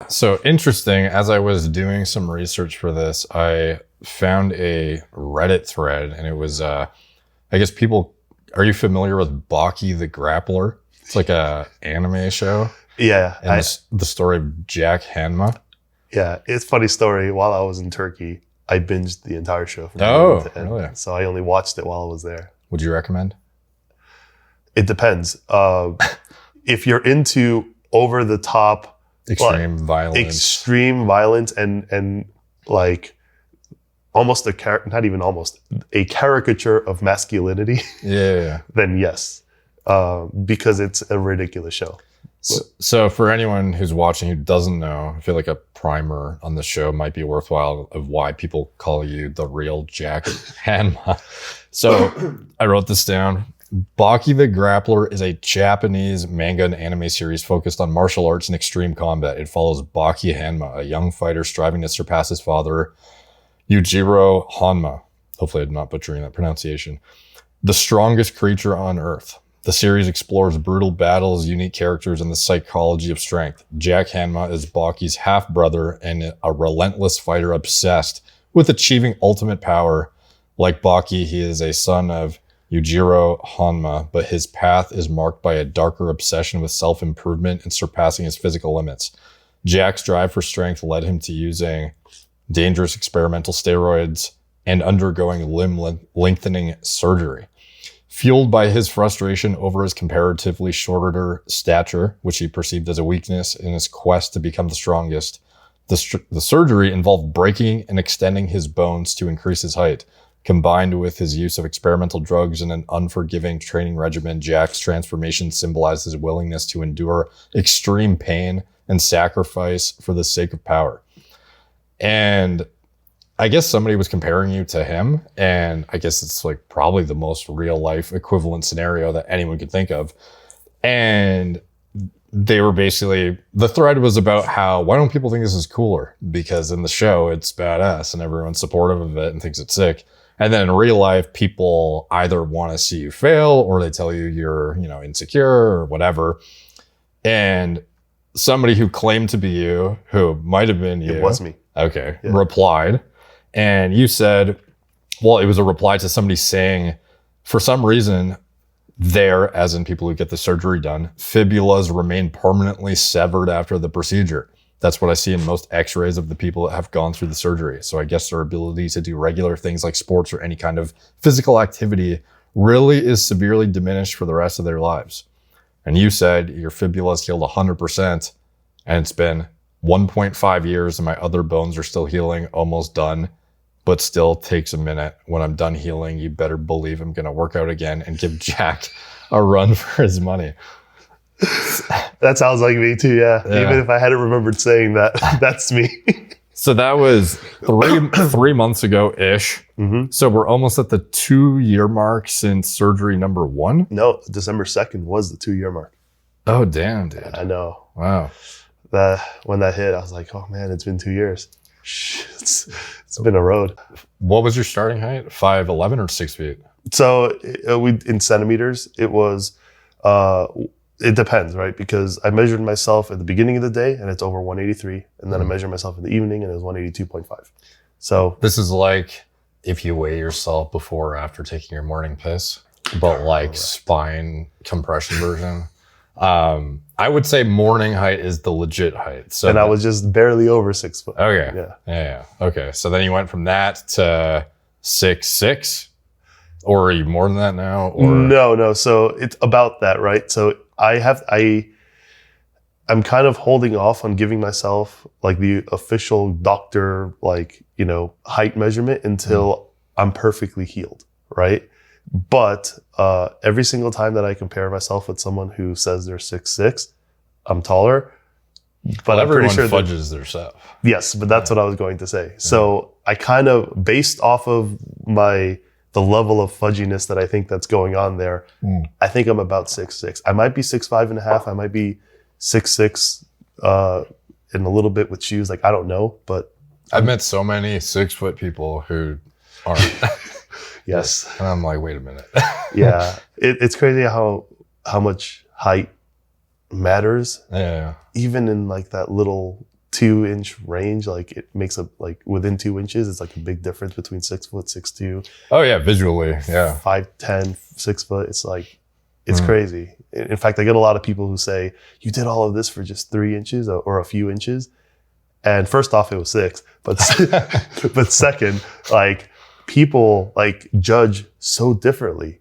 So interesting. As I was doing some research for this, I found a Reddit thread, and it was, I guess people, are you familiar with Baki the Grappler? It's like a anime show. Yeah. And the story of Jack Hanma. Yeah, it's a funny story. While I was in Turkey, I binged the entire show from beginning to end. Really? So I only watched it while I was there. Would you recommend? It depends. If you're into over the top, extreme violence, and like almost not even almost a caricature of masculinity. Yeah. Then yes, because it's a ridiculous show. So for anyone who's watching who doesn't know, I feel like a primer on the show might be worthwhile of why people call you the real Jack Hanma. So I wrote this down. Baki the Grappler is a Japanese manga and anime series focused on martial arts and extreme combat. It follows Baki Hanma, a young fighter striving to surpass his father, Yujiro Hanma. Hopefully I'm not butchering that pronunciation. The strongest creature on Earth. The series explores brutal battles, unique characters, and the psychology of strength. Jack Hanma is Baki's half-brother and a relentless fighter obsessed with achieving ultimate power. Like Baki, he is a son of Yujiro Hanma, but his path is marked by a darker obsession with self-improvement and surpassing his physical limits. Jack's drive for strength led him to using dangerous experimental steroids and undergoing limb lengthening surgery. Fueled by his frustration over his comparatively shorter stature, which he perceived as a weakness in his quest to become the strongest, the surgery involved breaking and extending his bones to increase his height. Combined with his use of experimental drugs and an unforgiving training regimen, Jack's transformation symbolized his willingness to endure extreme pain and sacrifice for the sake of power. And I guess somebody was comparing you to him, and I guess it's like probably the most real life equivalent scenario that anyone could think of. And they were basically, the thread was about how, why don't people think this is cooler? Because in the show, it's badass and everyone's supportive of it and thinks it's sick. And then in real life, people either want to see you fail or they tell you you're, insecure or whatever. And somebody who claimed to be you, who might have been you. It was me. Okay. Yeah. Replied. And you said, well, it was a reply to somebody saying, for some reason, there, as in people who get the surgery done, fibulas remain permanently severed after the procedure. That's what I see in most x-rays of the people that have gone through the surgery. So I guess their ability to do regular things like sports or any kind of physical activity really is severely diminished for the rest of their lives. And you said your fibula's healed 100%, and it's been 1.5 years and my other bones are still healing, almost done, but still takes a minute. When I'm done healing, you better believe I'm going to work out again and give Jack a run for his money. That sounds like me too, yeah. Even if I hadn't remembered saying that, that's me. So that was 3 months ago-ish. Mm-hmm. So we're almost at the 2-year mark since surgery number 1? No, December 2nd was the 2-year mark. Oh, damn, dude. I know. Wow. When that hit, I was like, oh man, it's been 2 years. It's been a road. What was your starting height? 5'11" or 6 feet? So in centimeters, it was... it depends, right? Because I measured myself at the beginning of the day and it's over 183. And then I measured myself in the evening and it was 182.5. So this is like if you weigh yourself before or after taking your morning piss, but like spine compression version. I would say morning height is the legit height. So I was just barely over 6 foot. Okay. Yeah. Okay. So then you went from that to 6'6", or are you more than that now? Or No. So it's about that, right? So I'm kind of holding off on giving myself like the official doctor, height measurement until I'm perfectly healed, right? But every single time that I compare myself with someone who says they're 6'6", I'm taller. But I'm pretty sure fudges their stuff. Yes, but that's what I was going to say. Yeah. So I kind of, based off of the level of fudginess that I think that's going on there, I think I'm about 6'6". I might be 6'5.5". I might be 6'6", and a little bit with shoes. I don't know, but I've met so many 6 foot people who aren't. Yes. And I'm like, wait a minute. Yeah. It's crazy how much height matters. Yeah. Even in that little 2-inch range. Like it makes a like within 2 inches, it's like a big difference between 6 foot, 6'2". Oh yeah, visually, yeah. 5'10", 6 foot. It's like it's crazy. In fact, I get a lot of people who say, "You did all of this for just 3 inches or a few inches." And first off, it was 6, but but second, like people like judge so differently,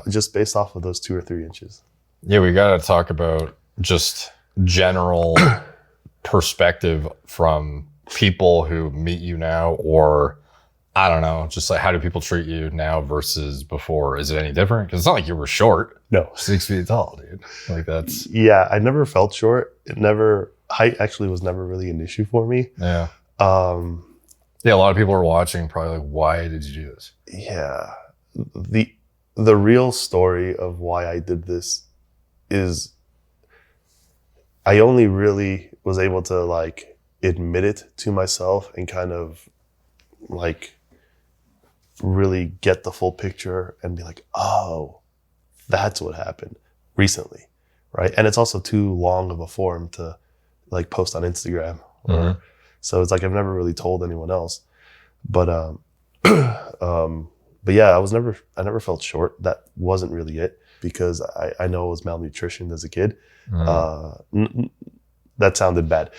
just based off of those 2 or 3 inches. Yeah, we got to talk about just general perspective from people who meet you now, or I don't know, just like how do people treat you now versus before? Is it any different? Because it's not like you were short. No, 6 feet tall, dude. Like that's I never felt short. Height actually was never really an issue for me. Yeah, a lot of people are watching probably like, why did you do this? Yeah, the real story of why I did this is I only really was able to like admit it to myself and kind of like really get the full picture and be like, oh, that's what happened recently, right? And it's also too long of a form to like post on Instagram. So it's like I've never really told anyone else. But but yeah, I never felt short. That wasn't really it, because I know I was malnutritioned as a kid. That sounded bad.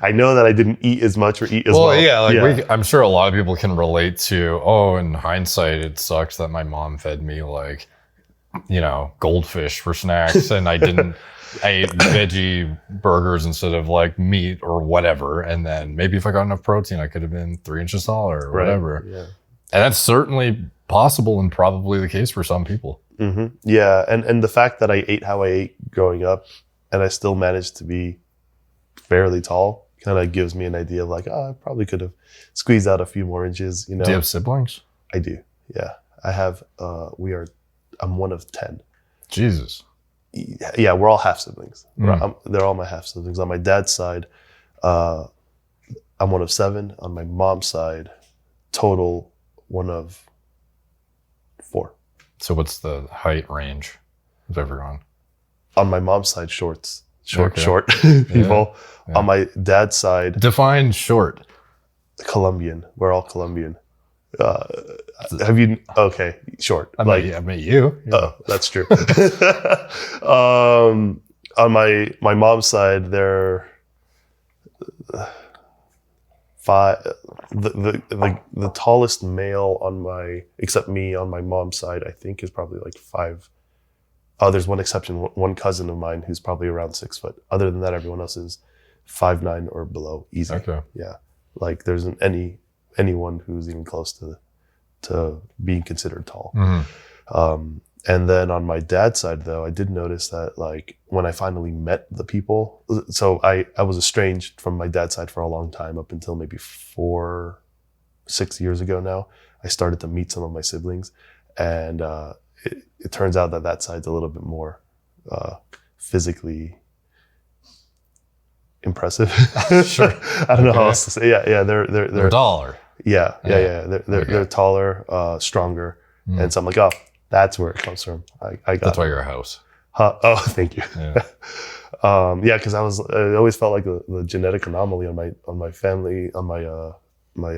I know that I didn't eat as much or eat as well. Well, yeah, I'm sure a lot of people can relate to, oh, in hindsight, it sucks that my mom fed me like, goldfish for snacks and I ate veggie burgers instead of like meat or whatever. And then maybe if I got enough protein, I could have been 3 inches taller or whatever. Yeah. And that's certainly possible and probably the case for some people. Mm-hmm. Yeah. And the fact that I ate how I ate growing up and I still managed to be fairly tall kind of gives me an idea of like, oh, I probably could have squeezed out a few more inches. Do you have siblings? I do. Yeah. I have, I'm one of 10. Jesus. Yeah, we're all half siblings. They're all my half siblings. On my dad's side, I'm one of 7. On my mom's side, total one of 4. So what's the height range of everyone? On my mom's side, short people. Yeah. On my dad's side, define short. Colombian. We're all Colombian. Have you? Okay, short. I met you. Oh, that's true. On my mom's side, they're 5. The tallest male except me on my mom's side, I think is probably like 5. Oh, there's one exception. One cousin of mine who's probably around 6 foot. Other than that, everyone else is 5'9" or below, easy. Okay. Yeah, like there isn't anyone who's even close to being considered tall. And then on my dad's side, though, I did notice that like when I finally met the people, so I was estranged from my dad's side for a long time, up until maybe 4-6 years ago now. I started to meet some of my siblings, and it turns out that side's a little bit more physically impressive. Sure. I don't know how else to say. Yeah, they're taller. Yeah. They're taller, stronger, and so I'm like, oh, that's where it comes from. I got. That's why you're a house. Oh, thank you. Yeah. Because I always felt like the genetic anomaly on my family, on my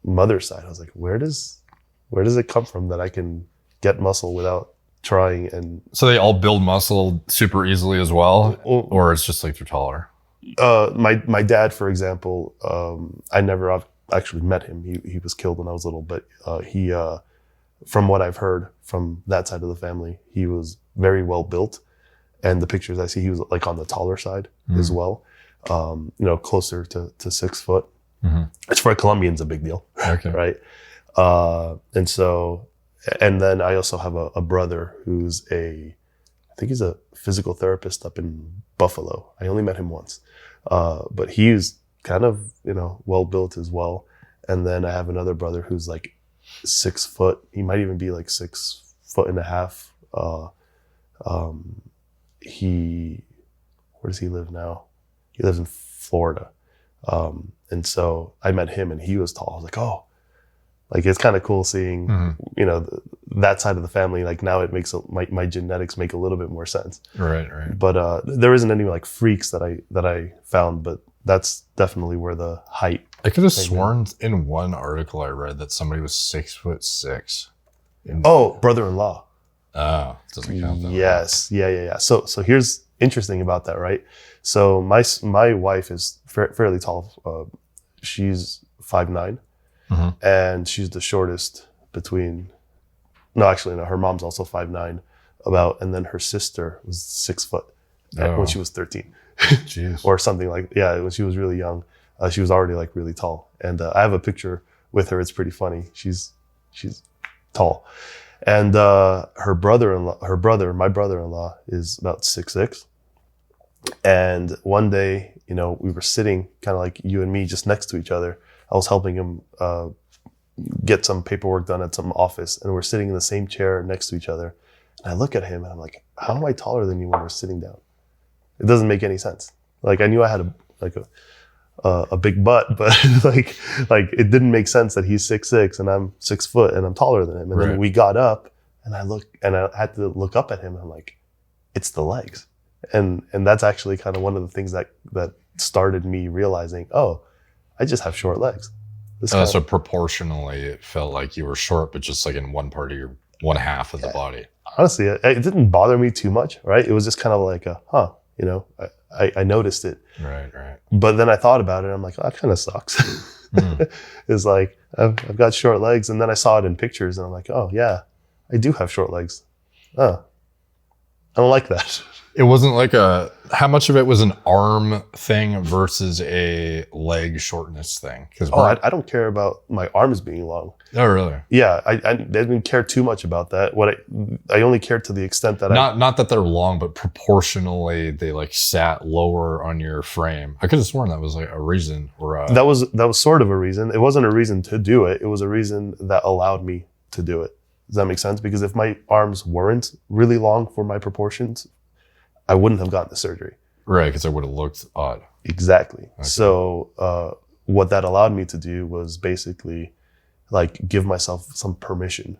mother's side. I was like, where does it come from that I can get muscle without trying? And so they all build muscle super easily as well, or it's just like they're taller. My dad, for example, I never actually met him. He was killed when I was little, but he, from what I've heard from that side of the family, he was very well built. And the pictures I see, he was like on the taller side as well, closer to 6 foot. Which for a Colombian is a big deal, right? And then I also have a brother who's I think he's a physical therapist up in Buffalo. I only met him once, but he's kind of, well built as well. And then I have another brother who's like 6 foot. He might even be like 6.5 feet. Where does he live now? He lives in Florida. And so I met him and he was tall. I was like, oh, like it's kind of cool seeing, that side of the family. Like now it makes my genetics make a little bit more sense. Right. But there isn't any like freaks that I found, but that's definitely where the height. I could have thing sworn in one article I read that somebody was 6'6". Oh, brother-in-law. Oh, doesn't count that. Yes. Yeah. So here's interesting about that, right? So my wife is fairly tall. She's 5'9", and she's the shortest between. No, actually, no. Her mom's also 5'9", and then her sister was 6 foot when she was 13, Jeez. or something like. Yeah, when she was really young, she was already like really tall. And I have a picture with her. It's pretty funny. She's tall. And my brother-in-law is about 6'6". And one day, we were sitting kind of like you and me, just next to each other. I was helping him get some paperwork done at some office, and we're sitting in the same chair next to each other. And I look at him and I'm like, how am I taller than you when we're sitting down? It doesn't make any sense. Like, I knew I had a big butt, but like it didn't make sense that he's 6'6" and I'm 6 foot and I'm taller than him. And then we got up and I had to look up at him and I'm like, it's the legs. And that's actually kind of one of the things that started me realizing, oh, I just have short legs. So proportionally it felt like you were short, but just like in one part of one half of the body. Honestly, it didn't bother me too much, right? It was just kind of like I noticed it. Right. But then I thought about it. I'm like, oh, that kind of sucks. It's like, I've got short legs. And then I saw it in pictures and I'm like, oh yeah, I do have short legs. Oh, I don't like that. It wasn't like how much of it was an arm thing versus a leg shortness thing? I don't care about my arms being long. Oh, really? Yeah, I didn't care too much about that. I only cared to the extent that not that they're long, but proportionally they like sat lower on your frame. I could have sworn that was like a reason, or that was sort of a reason. It wasn't a reason to do it. It was a reason that allowed me to do it. Does that make sense? Because if my arms weren't really long for my proportions, I wouldn't have gotten the surgery. Right, because it would have looked odd. Exactly. Okay. So what that allowed me to do was basically like give myself some permission,